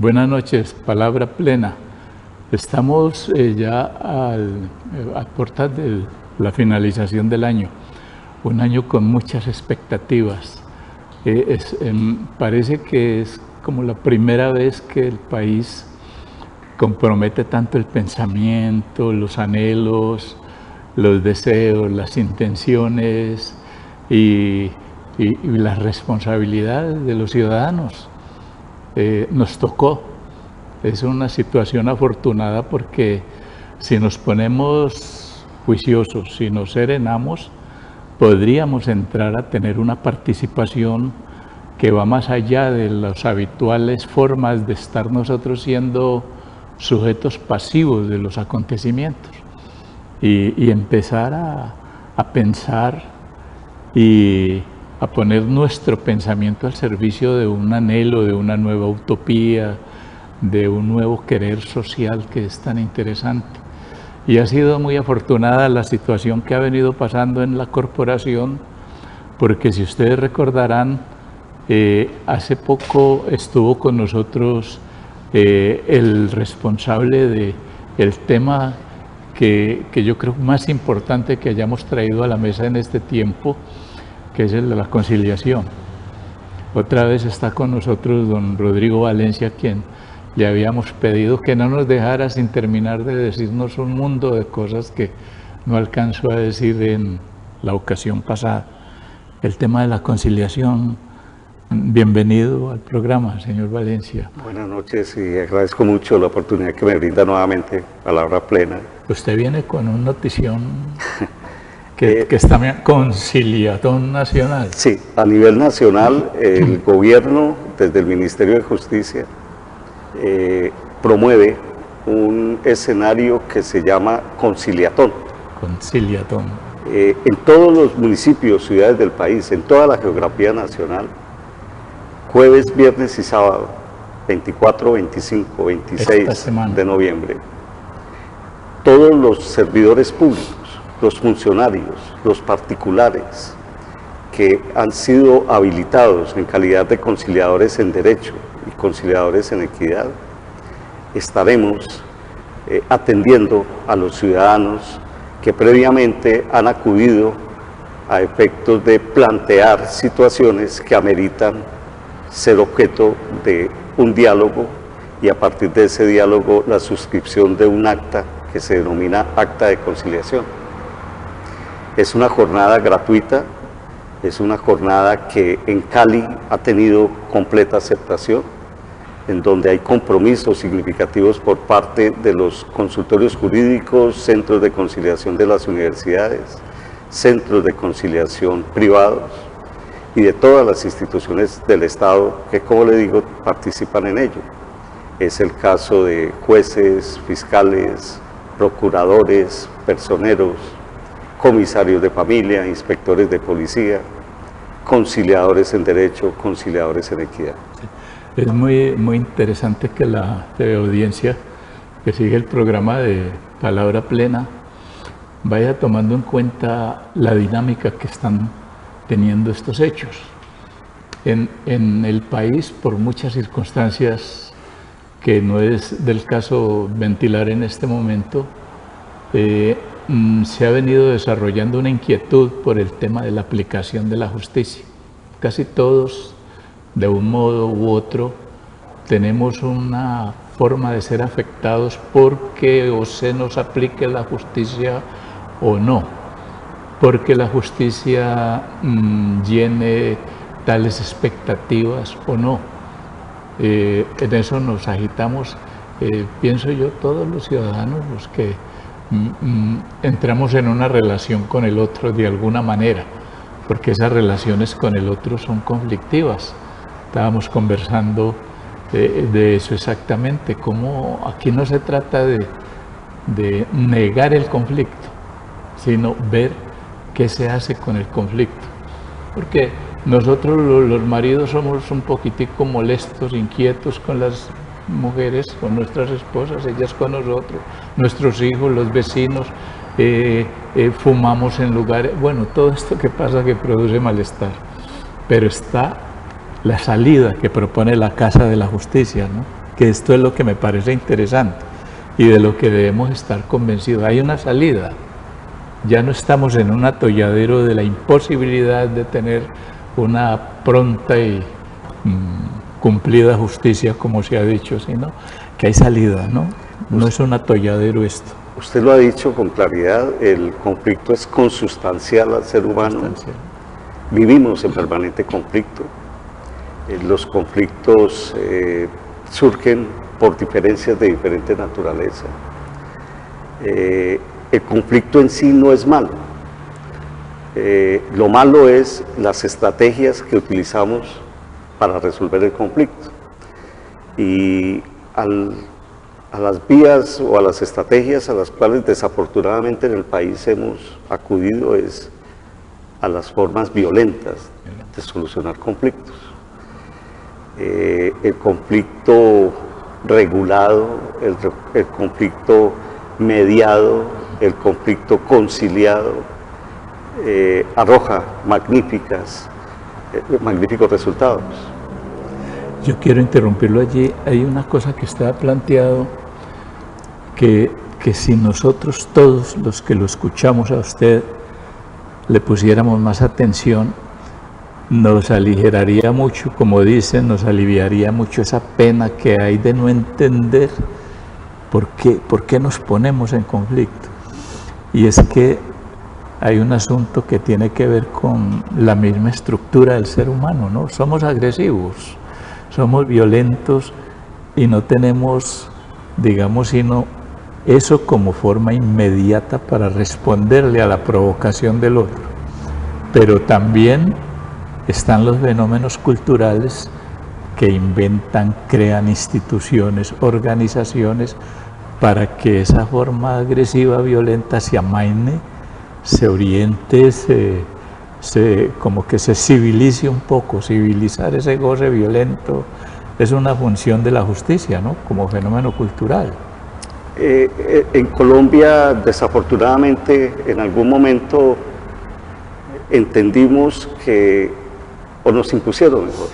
Buenas noches, Palabra Plena. Estamos ya a puertas de la finalización del año, un año con muchas expectativas. Parece que es como la primera vez que el país compromete tanto el pensamiento, los anhelos, los deseos, las intenciones y las responsabilidades de los ciudadanos. Nos tocó. Es una situación afortunada porque si nos ponemos juiciosos, si nos serenamos, podríamos entrar a tener una participación que va más allá de las habituales formas de estar nosotros siendo sujetos pasivos de los acontecimientos y empezar a pensar y a poner nuestro pensamiento al servicio de un anhelo, de una nueva utopía, de un nuevo querer social que es tan interesante. Y ha sido muy afortunada la situación que ha venido pasando en la corporación, porque si ustedes recordarán, hace poco estuvo con nosotros el responsable del tema que yo creo más importante que hayamos traído a la mesa en este tiempo, que es el de la conciliación. Otra vez está con nosotros don Rodrigo Valencia, quien le habíamos pedido que no nos dejara sin terminar de decirnos un mundo de cosas que no alcanzó a decir en la ocasión pasada. El tema de la conciliación. Bienvenido al programa, señor Valencia. Buenas noches y agradezco mucho la oportunidad que me brinda nuevamente Palabra Plena. Usted viene con una notición que está bien, conciliación nacional. Sí, a nivel nacional el gobierno, desde el Ministerio de Justicia, promueve un escenario que se llama conciliatón. Conciliatón. En todos los municipios, ciudades del país, en toda la geografía nacional, jueves, viernes y sábado, 24, 25, 26 de noviembre, todos los servidores públicos, los funcionarios, los particulares que han sido habilitados en calidad de conciliadores en derecho y conciliadores en equidad, estaremos atendiendo a los ciudadanos que previamente han acudido a efectos de plantear situaciones que ameritan ser objeto de un diálogo y a partir de ese diálogo la suscripción de un acta que se denomina acta de conciliación. Es una jornada gratuita, es una jornada que en Cali ha tenido completa aceptación, en donde hay compromisos significativos por parte de los consultorios jurídicos, centros de conciliación de las universidades, centros de conciliación privados y de todas las instituciones del Estado que, como le digo, participan en ello. Es el caso de jueces, fiscales, procuradores, personeros, comisarios de familia, inspectores de policía, conciliadores en derecho, conciliadores en equidad. Es muy interesante que la audiencia que sigue el programa de Palabra Plena vaya tomando en cuenta la dinámica que están teniendo estos hechos. En el país, por muchas circunstancias que no es del caso ventilar en este momento, se ha venido desarrollando una inquietud por el tema de la aplicación de la justicia. Casi todos, de un modo u otro, tenemos una forma de ser afectados porque o se nos aplique la justicia o no, porque la justicia llene tales expectativas o no. En eso nos agitamos, pienso yo, todos los ciudadanos, los que entramos en una relación con el otro de alguna manera, porque esas relaciones con el otro son conflictivas. Estábamos conversando de eso exactamente, como aquí no se trata de negar el conflicto, sino ver qué se hace con el conflicto. Porque nosotros los maridos somos un poquitico molestos, inquietos con las mujeres, con nuestras esposas, ellas con nosotros, nuestros hijos, los vecinos, fumamos en lugares, bueno, todo esto que pasa que produce malestar. Pero está la salida que propone la Casa de la Justicia, ¿no? que esto es lo que me parece interesante y de lo que debemos estar convencidos. Hay una salida. Ya no estamos en un atolladero de la imposibilidad de tener una pronta y cumplida justicia, como se ha dicho, sino que hay salida, ¿no? No es un atolladero esto. Usted lo ha dicho con claridad, el conflicto es consustancial al ser humano. Vivimos en permanente conflicto. Los conflictos surgen por diferencias de diferente naturaleza. El conflicto en sí no es malo. Lo malo es las estrategias que utilizamos para resolver el conflicto. Y a las vías o a las estrategias a las cuales desafortunadamente en el país hemos acudido es a las formas violentas de solucionar conflictos. El conflicto regulado, el conflicto mediado, el conflicto conciliado, arroja magníficos resultados. Yo quiero interrumpirlo allí. Hay una cosa que está planteado, que si nosotros todos los que lo escuchamos a usted le pusiéramos más atención, nos aligeraría mucho, como dicen, nos aliviaría mucho esa pena que hay de no entender por qué nos ponemos en conflicto. Y es que hay un asunto que tiene que ver con la misma estructura del ser humano, ¿no? Somos agresivos, somos violentos y no tenemos, digamos, sino eso como forma inmediata para responderle a la provocación del otro. Pero también están los fenómenos culturales que inventan, crean instituciones, organizaciones para que esa forma agresiva, violenta se amaine, se oriente, como que se civilice un poco. Civilizar ese goce violento es una función de la justicia, ¿no? Como fenómeno cultural. En Colombia, desafortunadamente, en algún momento entendimos o nos impusieron mejor,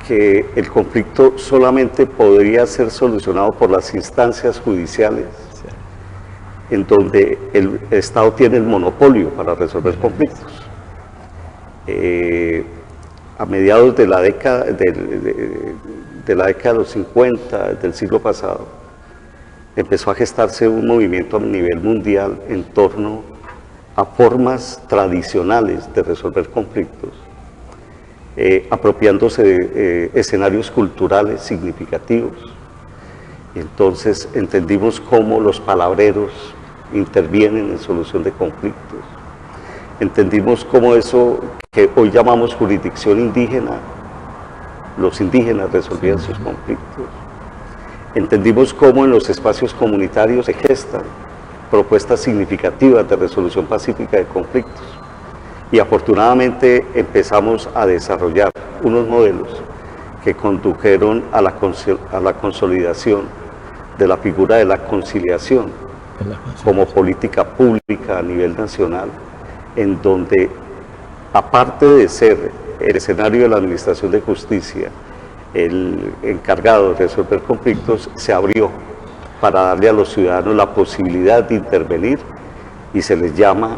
que el conflicto solamente podría ser solucionado por las instancias judiciales, en donde el Estado tiene el monopolio para resolver conflictos. A mediados de la década de los 50 del siglo pasado, empezó a gestarse un movimiento a nivel mundial en torno a formas tradicionales de resolver conflictos, apropiándose de escenarios culturales significativos. Entonces entendimos cómo los palabreros intervienen en solución de conflictos. Entendimos cómo eso que hoy llamamos jurisdicción indígena, los indígenas resolvían sus conflictos. Entendimos cómo en los espacios comunitarios se gestan propuestas significativas de resolución pacífica de conflictos. Y afortunadamente empezamos a desarrollar unos modelos que condujeron a la consolidación de la figura de la conciliación como política pública a nivel nacional, en donde, aparte de ser el escenario de la administración de justicia, el encargado de resolver conflictos, se abrió para darle a los ciudadanos la posibilidad de intervenir, y se les llama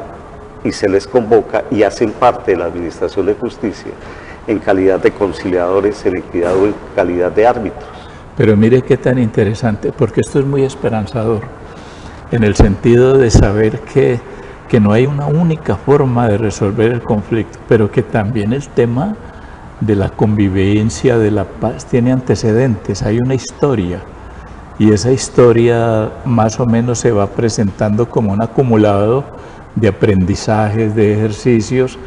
y se les convoca y hacen parte de la administración de justicia en calidad de conciliadores, en equidad o en calidad de árbitros. Pero mire qué tan interesante, porque esto es muy esperanzador, en el sentido de saber que no hay una única forma de resolver el conflicto, pero que también el tema de la convivencia, de la paz, tiene antecedentes, hay una historia, y esa historia más o menos se va presentando como un acumulado de aprendizajes, de ejercicios,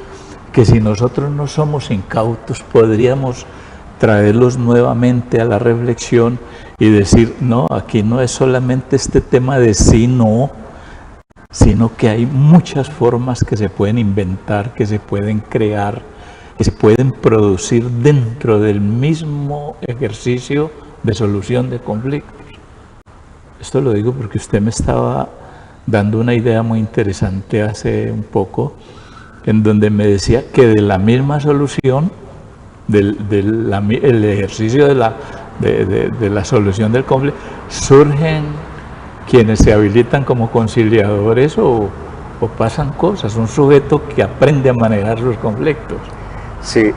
que si nosotros no somos incautos podríamos traerlos nuevamente a la reflexión y decir, no, aquí no es solamente este tema de sí, no, sino que hay muchas formas que se pueden inventar, que se pueden crear, que se pueden producir dentro del mismo ejercicio de solución de conflictos. Esto lo digo porque usted me estaba dando una idea muy interesante hace un poco, en donde me decía que de la misma solución, el ejercicio de la de la solución del conflicto, surgen quienes se habilitan como conciliadores o pasan cosas, un sujeto que aprende a manejar sus conflictos. Sí,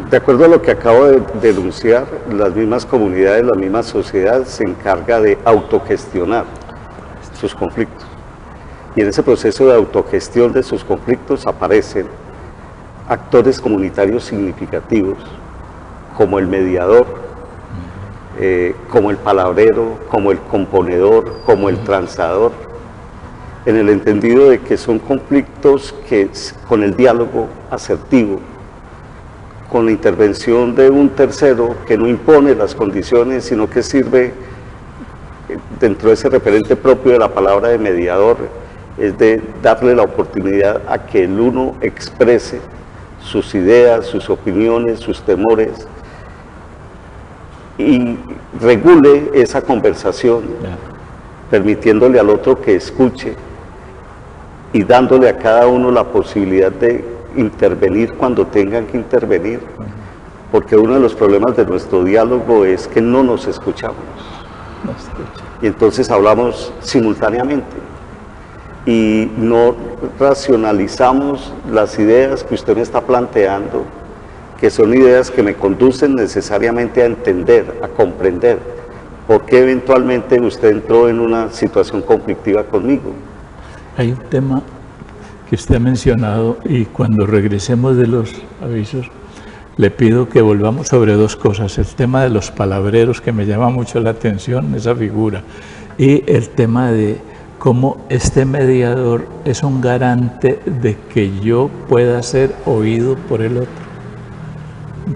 de acuerdo a lo que acabo de denunciar, las mismas comunidades, la misma sociedad se encarga de autogestionar sus conflictos. Y en ese proceso de autogestión de sus conflictos aparecen actores comunitarios significativos, como el mediador, como el palabrero, como el componedor, como el transador, en el entendido de que son conflictos que con el diálogo asertivo, con la intervención de un tercero que no impone las condiciones, sino que sirve dentro de ese referente propio de la palabra de mediador, es de darle la oportunidad a que el uno exprese sus ideas, sus opiniones, sus temores, y regule esa conversación, permitiéndole al otro que escuche y dándole a cada uno la posibilidad de intervenir cuando tengan que intervenir, porque uno de los problemas de nuestro diálogo es que no nos escuchamos, y entonces hablamos simultáneamente y no racionalizamos las ideas que usted me está planteando, que son ideas que me conducen necesariamente a entender, a comprender por qué eventualmente usted entró en una situación conflictiva conmigo. Hay un tema que usted ha mencionado y cuando regresemos de los avisos le pido que volvamos sobre dos cosas: el tema de los palabreros, que me llama mucho la atención esa figura, y el tema de cómo este mediador es un garante de que yo pueda ser oído por el otro,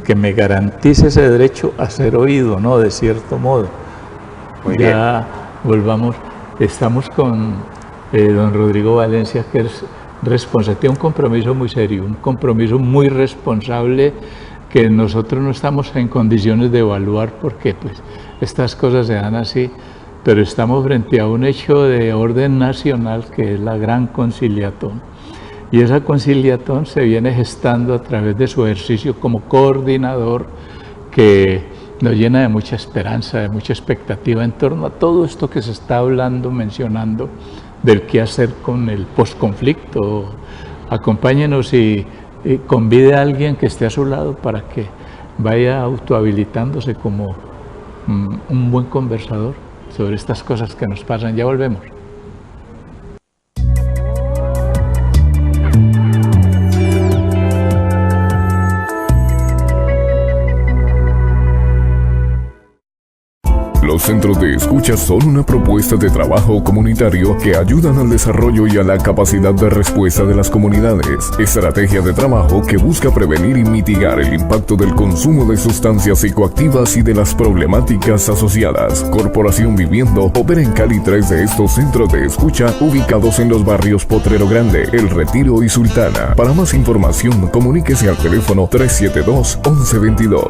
que me garantice ese derecho a ser oído, ¿no? De cierto modo. Muy ya bien. Volvamos, estamos con don Rodrigo Valencia, que es responsable, tiene un compromiso muy serio, un compromiso muy responsable que nosotros no estamos en condiciones de evaluar porque pues estas cosas se dan así, pero estamos frente a un hecho de orden nacional que es la Gran Conciliatón. Y esa conciliatón se viene gestando a través de su ejercicio como coordinador, que nos llena de mucha esperanza, de mucha expectativa en torno a todo esto que se está hablando, mencionando, del qué hacer con el posconflicto. Acompáñenos y convide a alguien que esté a su lado para que vaya autohabilitándose como un buen conversador sobre estas cosas que nos pasan. Ya volvemos. Los centros de escucha son una propuesta de trabajo comunitario que ayudan al desarrollo y a la capacidad de respuesta de las comunidades. Estrategia de trabajo que busca prevenir y mitigar el impacto del consumo de sustancias psicoactivas y de las problemáticas asociadas. Corporación Viviendo opera en Cali 3 de estos centros de escucha ubicados en los barrios Potrero Grande, El Retiro y Sultana. Para más información, comuníquese al teléfono 372-1122.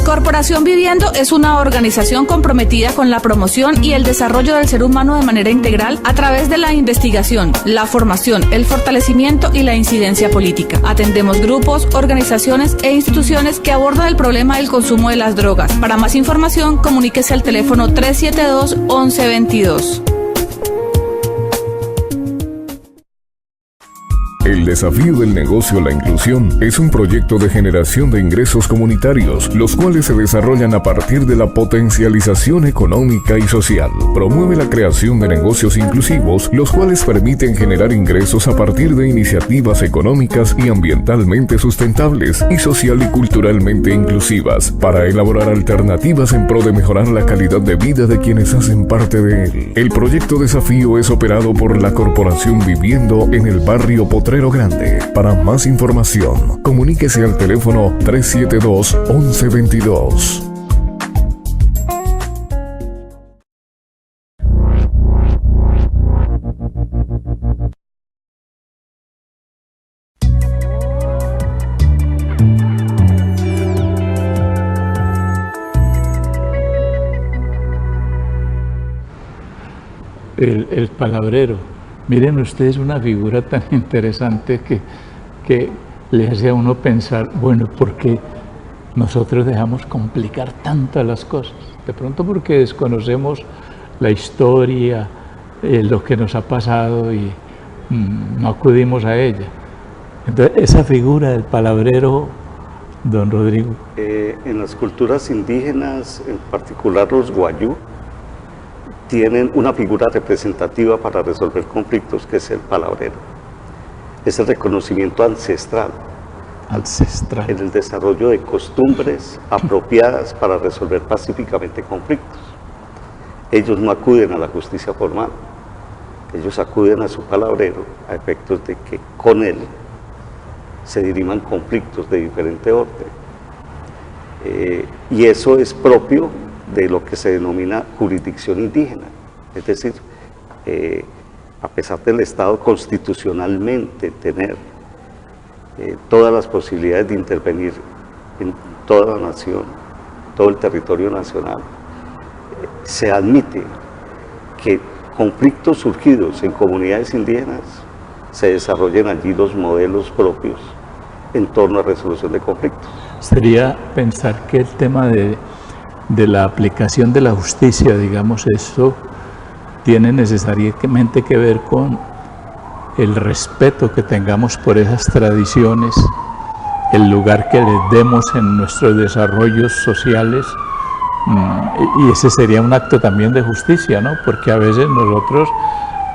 Corporación Viviendo es una organización comprometida con la promoción y el desarrollo del ser humano de manera integral a través de la investigación, la formación, el fortalecimiento y la incidencia política. Atendemos grupos, organizaciones e instituciones que abordan el problema del consumo de las drogas. Para más información, comuníquese al teléfono 372-1122. El desafío del negocio La Inclusión es un proyecto de generación de ingresos comunitarios, los cuales se desarrollan a partir de la potencialización económica y social. Promueve la creación de negocios inclusivos, los cuales permiten generar ingresos a partir de iniciativas económicas y ambientalmente sustentables y social y culturalmente inclusivas, para elaborar alternativas en pro de mejorar la calidad de vida de quienes hacen parte de él. El proyecto Desafío es operado por la Corporación Viviendo en el barrio Potrero Grande. Para más información, comuníquese al teléfono 372-1122. El palabrero. Miren ustedes una figura tan interesante que le hace a uno pensar, bueno, ¿por qué nosotros dejamos complicar tanto las cosas? De pronto porque desconocemos la historia, lo que nos ha pasado y no acudimos a ella. Entonces, esa figura del palabrero, don Rodrigo. En las culturas indígenas, en particular los guayú, tienen una figura representativa para resolver conflictos, que es el palabrero. Es el reconocimiento ancestral en el desarrollo de costumbres apropiadas para resolver pacíficamente conflictos. Ellos no acuden a la justicia formal, ellos acuden a su palabrero a efectos de que con él se diriman conflictos de diferente orden. Y eso es propio de lo que se denomina jurisdicción indígena, es decir, a pesar del Estado constitucionalmente tener todas las posibilidades de intervenir en toda la nación, todo el territorio nacional, se admite que conflictos surgidos en comunidades indígenas se desarrollen allí los modelos propios en torno a resolución de conflictos. Sería pensar que el tema de la aplicación de la justicia, digamos, eso tiene necesariamente que ver con el respeto que tengamos por esas tradiciones, el lugar que les demos en nuestros desarrollos sociales, y ese sería un acto también de justicia, ¿no? Porque a veces nosotros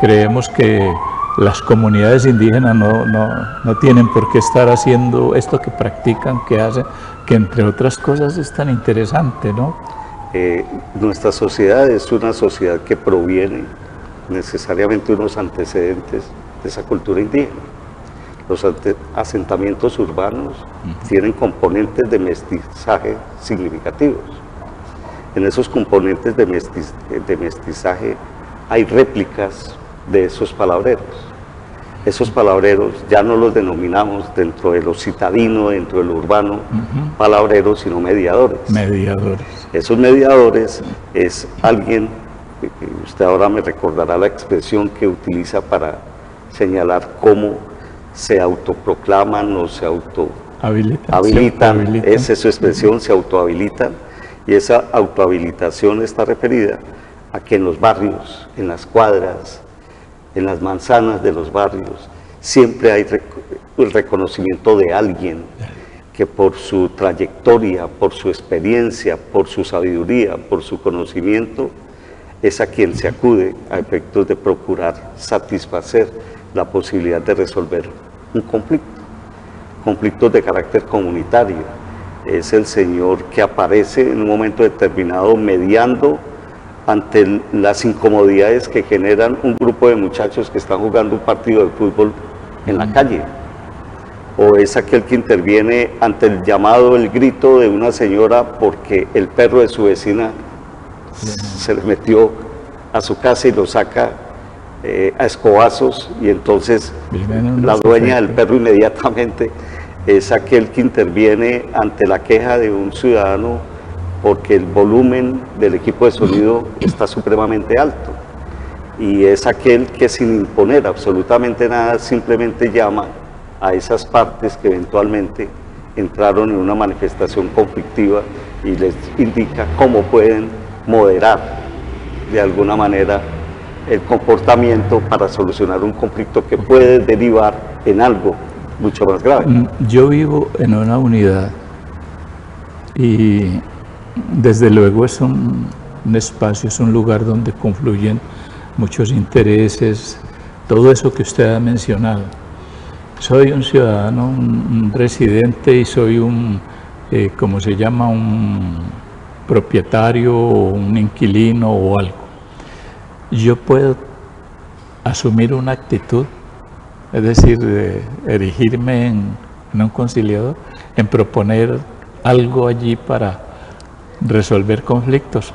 creemos que las comunidades indígenas no tienen por qué estar haciendo esto que practican, que hacen, que entre otras cosas es tan interesante, ¿no? Nuestra sociedad es una sociedad que proviene necesariamente de unos antecedentes de esa cultura indígena. Los asentamientos urbanos tienen componentes de mestizaje significativos. En esos componentes de mestizaje hay réplicas de esos palabreros. Esos palabreros ya no los denominamos dentro de lo citadino, dentro de lo urbano, palabreros, sino mediadores. Mediadores. Esos mediadores es alguien, usted ahora me recordará la expresión que utiliza para señalar cómo se autoproclaman o se autohabilitan. Esa es su expresión, se autohabilitan, y esa autohabilitación está referida a que en los barrios, en las cuadras, en las manzanas de los barrios, siempre hay el reconocimiento de alguien que por su trayectoria, por su experiencia, por su sabiduría, por su conocimiento, es a quien se acude a efectos de procurar satisfacer la posibilidad de resolver un conflictos de carácter comunitario. Es el señor que aparece en un momento determinado mediando ante las incomodidades que generan un grupo de muchachos que están jugando un partido de fútbol en la calle. O es aquel que interviene ante el llamado, el grito de una señora porque el perro de su vecina se le metió a su casa y lo saca a escobazos, y entonces la dueña del perro inmediatamente es aquel que interviene ante la queja de un ciudadano porque el volumen del equipo de sonido está supremamente alto, y es aquel que sin imponer absolutamente nada simplemente llama a esas partes que eventualmente entraron en una manifestación conflictiva y les indica cómo pueden moderar de alguna manera el comportamiento para solucionar un conflicto que puede derivar en algo mucho más grave. Yo vivo en una unidad y desde luego es un espacio, es un lugar donde confluyen muchos intereses, todo eso que usted ha mencionado. Soy un ciudadano, un residente, y soy un, ¿cómo se llama?, un propietario o un inquilino o algo. Yo puedo asumir una actitud, es decir, erigirme en un conciliador, en proponer algo allí para resolver conflictos,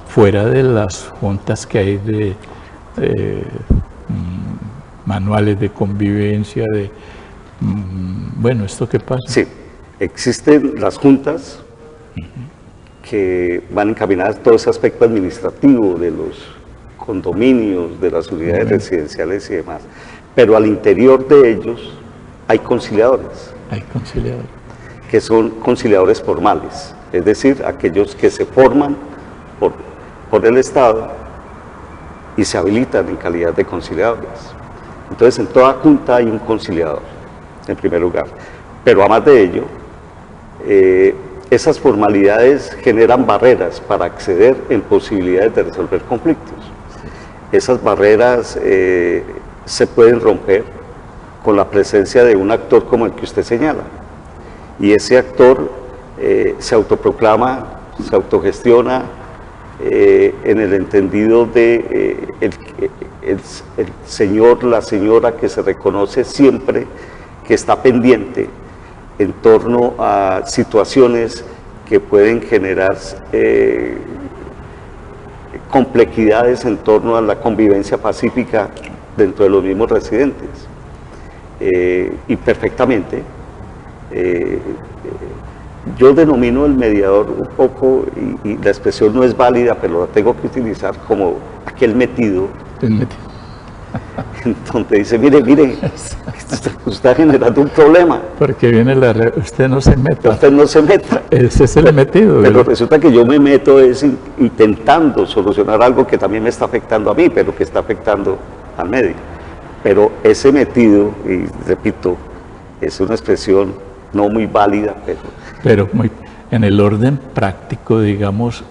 fuera de las juntas que hay de manuales de convivencia, bueno, ¿esto qué pasa? Sí, existen las juntas que van encaminadas a todo ese aspecto administrativo de los condominios, de las unidades residenciales y demás, pero al interior de ellos hay conciliadores. Hay conciliadores. Que son conciliadores formales, es decir, aquellos que se forman por el Estado y se habilitan en calidad de conciliadores. Entonces, en toda junta hay un conciliador, en primer lugar. Pero además de ello, esas formalidades generan barreras para acceder en posibilidades de resolver conflictos. Esas barreras se pueden romper con la presencia de un actor como el que usted señala. Y ese actor se autoproclama, se autogestiona en el entendido de el señor, la señora que se reconoce siempre que está pendiente en torno a situaciones que pueden generar complejidades en torno a la convivencia pacífica dentro de los mismos residentes. Y perfectamente, yo denomino el mediador un poco, y la expresión no es válida, pero la tengo que utilizar como aquel metido. Entonces dice, mire, usted está generando un problema. Porque viene usted no se meta. Usted no se meta. Ese es el metido. Pero resulta que yo me meto intentando solucionar algo que también me está afectando a mí, pero que está afectando al medio. Pero ese metido, y repito, es una expresión no muy válida, pero en el orden práctico, digamos,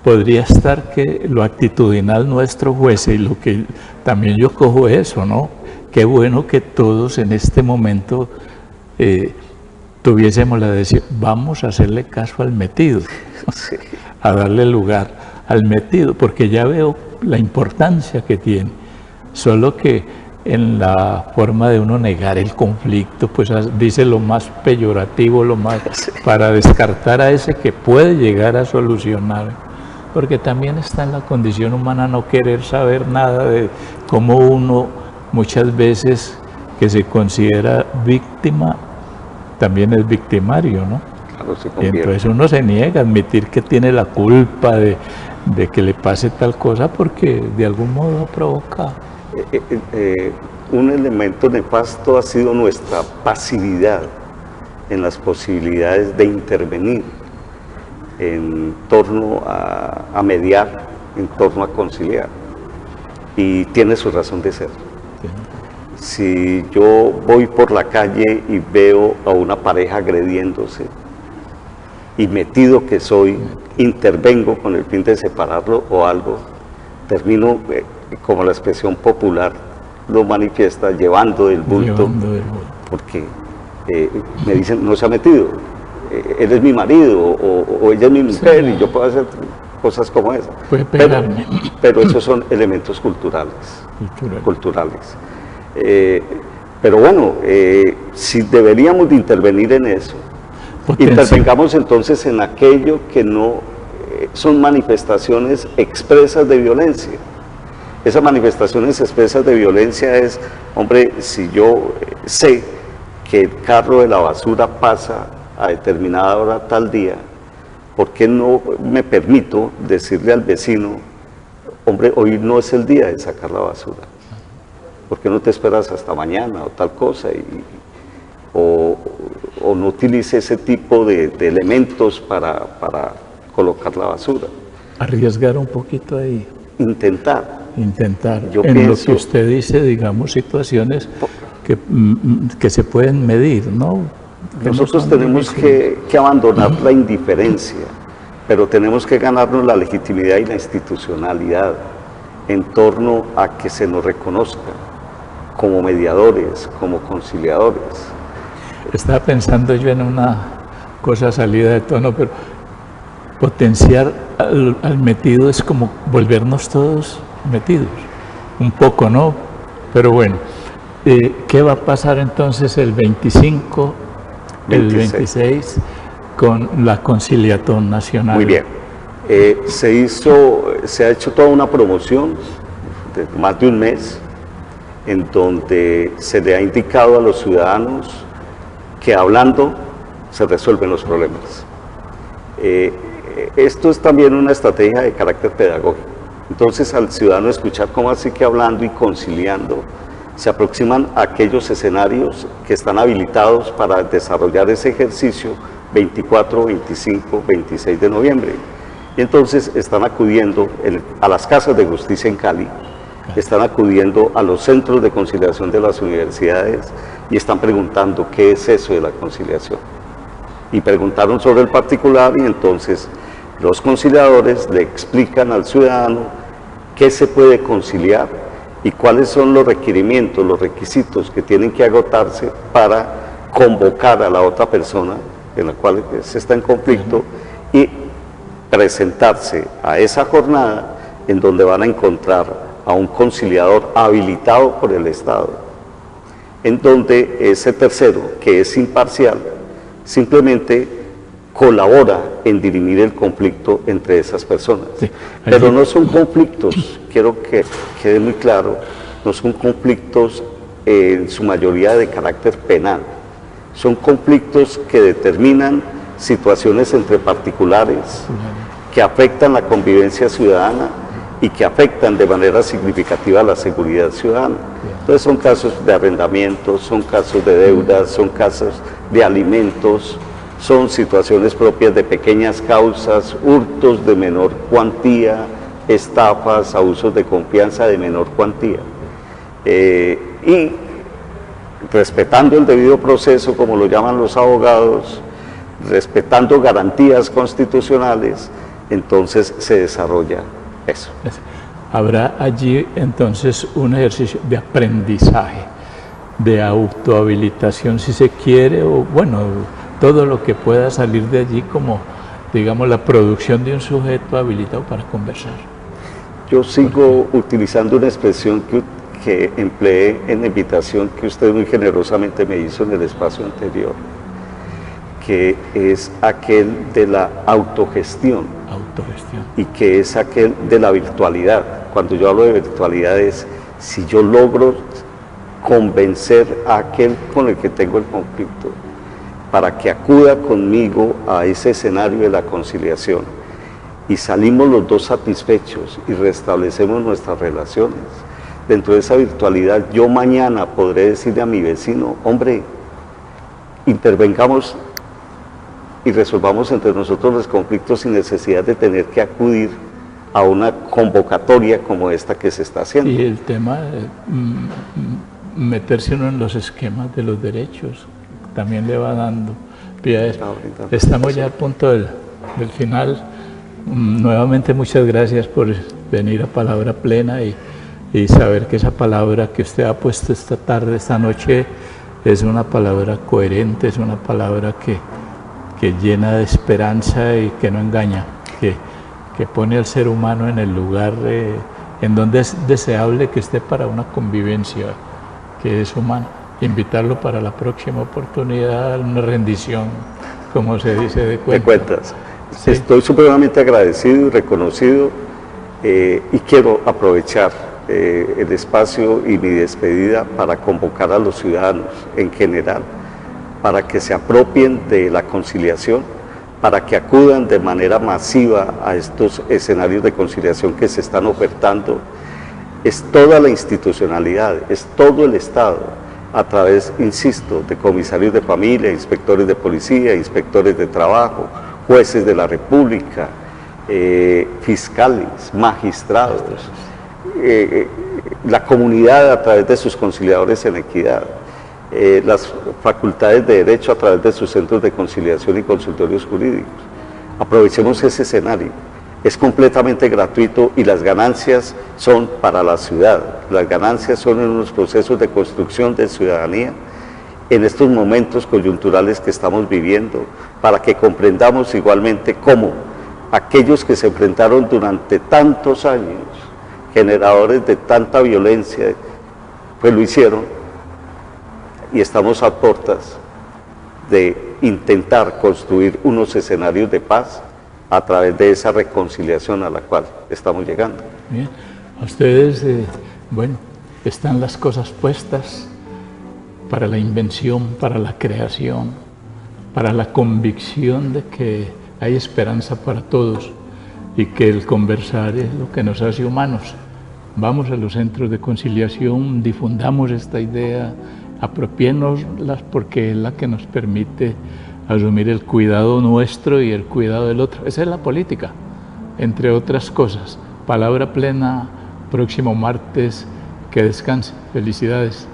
podría estar que lo actitudinal nuestro fuese, y lo que también yo cojo eso, ¿no? Qué bueno que todos en este momento tuviésemos la decisión, vamos a hacerle caso al metido, sí, a darle lugar al metido, porque ya veo la importancia que tiene, solo que en la forma de uno negar el conflicto, pues dice lo más peyorativo, lo más para descartar a ese que puede llegar a solucionar, porque también está en la condición humana no querer saber nada de cómo uno muchas veces que se considera víctima, también es victimario, ¿no? Claro, y entonces uno se niega a admitir que tiene la culpa de que le pase tal cosa porque de algún modo ha provocado. Un elemento nefasto ha sido nuestra pasividad en las posibilidades de intervenir en torno a mediar, en torno a conciliar, y tiene su razón de ser. Si yo voy por la calle y veo a una pareja agrediéndose, y metido que soy, intervengo con el fin de separarlo o algo, termino, como la expresión popular lo manifiesta, llevando el bulto, porque me dicen, no se ha metido, él es mi marido o ella es mi mujer, sí, y yo puedo hacer cosas como esas. Pero esos son elementos culturales. Pero bueno, si deberíamos de intervenir en eso, intervengamos entonces en aquello que no son manifestaciones expresas de violencia. Esas manifestaciones expresas de violencia es, hombre, si yo sé que el carro de la basura pasa a determinada hora tal día, ¿por qué no me permito decirle al vecino, hombre, hoy no es el día de sacar la basura? ¿Por qué no te esperas hasta mañana o tal cosa? O no utilice ese tipo de elementos para colocar la basura. Arriesgar un poquito ahí. Intentar. Yo pienso, lo que usted dice, digamos, situaciones que se pueden medir, ¿no? Nosotros tenemos que abandonar la indiferencia, pero tenemos que ganarnos la legitimidad y la institucionalidad en torno a que se nos reconozca como mediadores, como conciliadores. Estaba pensando yo en una cosa salida de tono, pero potenciar al metido es como volvernos todos metidos, un poco, ¿no? Pero bueno, ¿qué va a pasar entonces el 25, el 26 con la conciliatón nacional? Muy bien, se ha hecho toda una promoción de más de un mes en donde se le ha indicado a los ciudadanos que hablando se resuelven los problemas. Esto es también una estrategia de carácter pedagógico. Entonces, al ciudadano escuchar cómo así que hablando y conciliando se aproximan a aquellos escenarios que están habilitados para desarrollar ese ejercicio 24, 25, 26 de noviembre. Y entonces están acudiendo a las casas de justicia en Cali, están acudiendo a los centros de conciliación de las universidades y están preguntando qué es eso de la conciliación. Y preguntaron sobre el particular y entonces los conciliadores le explican al ciudadano qué se puede conciliar y cuáles son los requerimientos, los requisitos que tienen que agotarse para convocar a la otra persona en la cual se está en conflicto y presentarse a esa jornada en donde van a encontrar a un conciliador habilitado por el Estado, en donde ese tercero, que es imparcial, simplemente colabora en dirimir el conflicto entre esas personas. Sí. Pero no son conflictos, quiero que quede muy claro, no son conflictos en su mayoría de carácter penal, son conflictos que determinan situaciones entre particulares que afectan la convivencia ciudadana y que afectan de manera significativa la seguridad ciudadana. Entonces son casos de arrendamientos, son casos de deudas, son casos de alimentos, son situaciones propias de pequeñas causas, hurtos de menor cuantía, estafas, abusos de confianza de menor cuantía. Y respetando el debido proceso, como lo llaman los abogados, respetando garantías constitucionales, entonces se desarrolla eso. Habrá allí entonces un ejercicio de aprendizaje, de autohabilitación si se quiere, o bueno, todo lo que pueda salir de allí como, digamos, la producción de un sujeto habilitado para conversar. Yo sigo utilizando una expresión que empleé en la invitación que usted muy generosamente me hizo en el espacio anterior, que es aquel de la autogestión. Autogestión. Y que es aquel de la virtualidad. Cuando yo hablo de virtualidad es si yo logro convencer a aquel con el que tengo el conflicto para que acuda conmigo a ese escenario de la conciliación y salimos los dos satisfechos y restablecemos nuestras relaciones. Dentro de esa virtualidad yo mañana podré decirle a mi vecino, hombre, intervengamos y resolvamos entre nosotros los conflictos sin necesidad de tener que acudir a una convocatoria como esta que se está haciendo. Y el tema de meterse uno en los esquemas de los derechos, también le va dando pie. Estamos ya al punto del final. Nuevamente muchas gracias por venir a Palabra Plena y saber que esa palabra que usted ha puesto esta tarde, esta noche, es una palabra coherente, es una palabra que llena de esperanza y que no engaña, que pone al ser humano en el lugar en donde es deseable que esté para una convivencia que es humana. Invitarlo para la próxima oportunidad, una rendición, como se dice, de cuentas. De cuentas. Sí. Estoy supremamente agradecido y reconocido y quiero aprovechar el espacio y mi despedida para convocar a los ciudadanos en general para que se apropien de la conciliación, para que acudan de manera masiva a estos escenarios de conciliación que se están ofertando. Es toda la institucionalidad, es todo el Estado, a través, insisto, de comisarios de familia, inspectores de policía, inspectores de trabajo, jueces de la República, fiscales, magistrados, la comunidad a través de sus conciliadores en equidad, las facultades de derecho a través de sus centros de conciliación y consultorios jurídicos. Aprovechemos ese escenario. Es completamente gratuito y las ganancias son para la ciudad. Las ganancias son en unos procesos de construcción de ciudadanía en estos momentos coyunturales que estamos viviendo, para que comprendamos igualmente cómo aquellos que se enfrentaron durante tantos años, generadores de tanta violencia, pues lo hicieron, y estamos a puertas de intentar construir unos escenarios de paz a través de esa reconciliación a la cual estamos llegando. Bien, a ustedes, bueno, están las cosas puestas para la invención, para la creación, para la convicción de que hay esperanza para todos y que el conversar es lo que nos hace humanos. vamos a los centros de conciliación, difundamos esta idea, apropiémonoslas porque es la que nos permite asumir el cuidado nuestro y el cuidado del otro. Esa es la política, entre otras cosas. Palabra plena, próximo martes, que descanse. Felicidades.